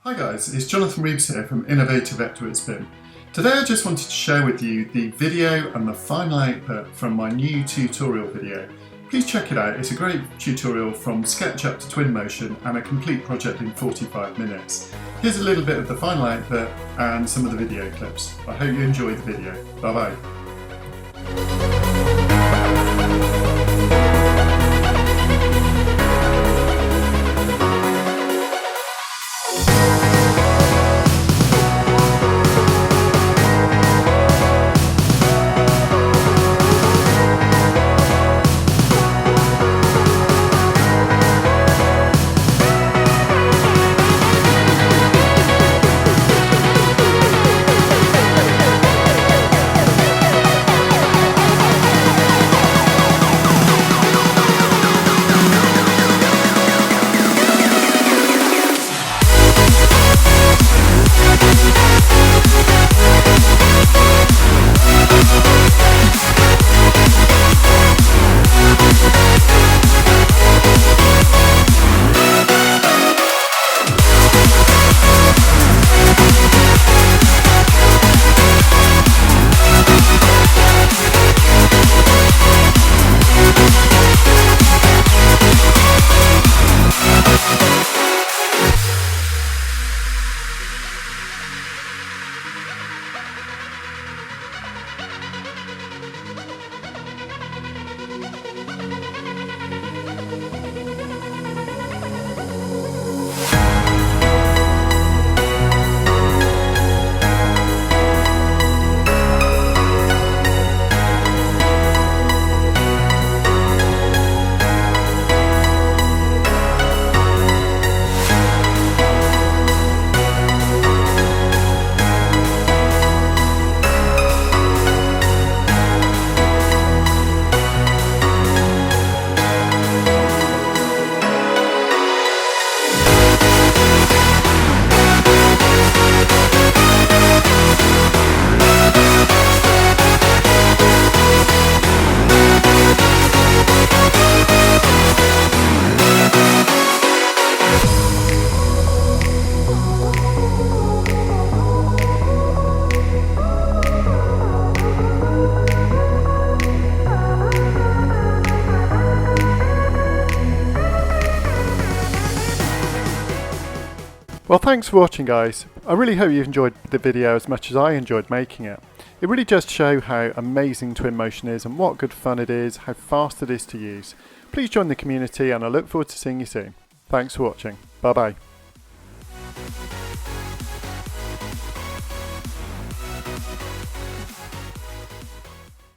Hi guys, it's Jonathan Reeves here from Innovative Vectorworks BIM. Today I just wanted to share with you the video and the final output from my new tutorial video. Please check it out, it's a great tutorial from SketchUp to Twinmotion and a complete project in 45 minutes. Here's a little bit of the final output and some of the video clips. I hope you enjoy the video. Bye bye. Well, thanks for watching guys. I really hope you enjoyed the video as much as I enjoyed making it. It really does show how amazing Twinmotion is and what good fun it is, how fast it is to use. Please join the community and I look forward to seeing you soon. Thanks for watching. Bye bye.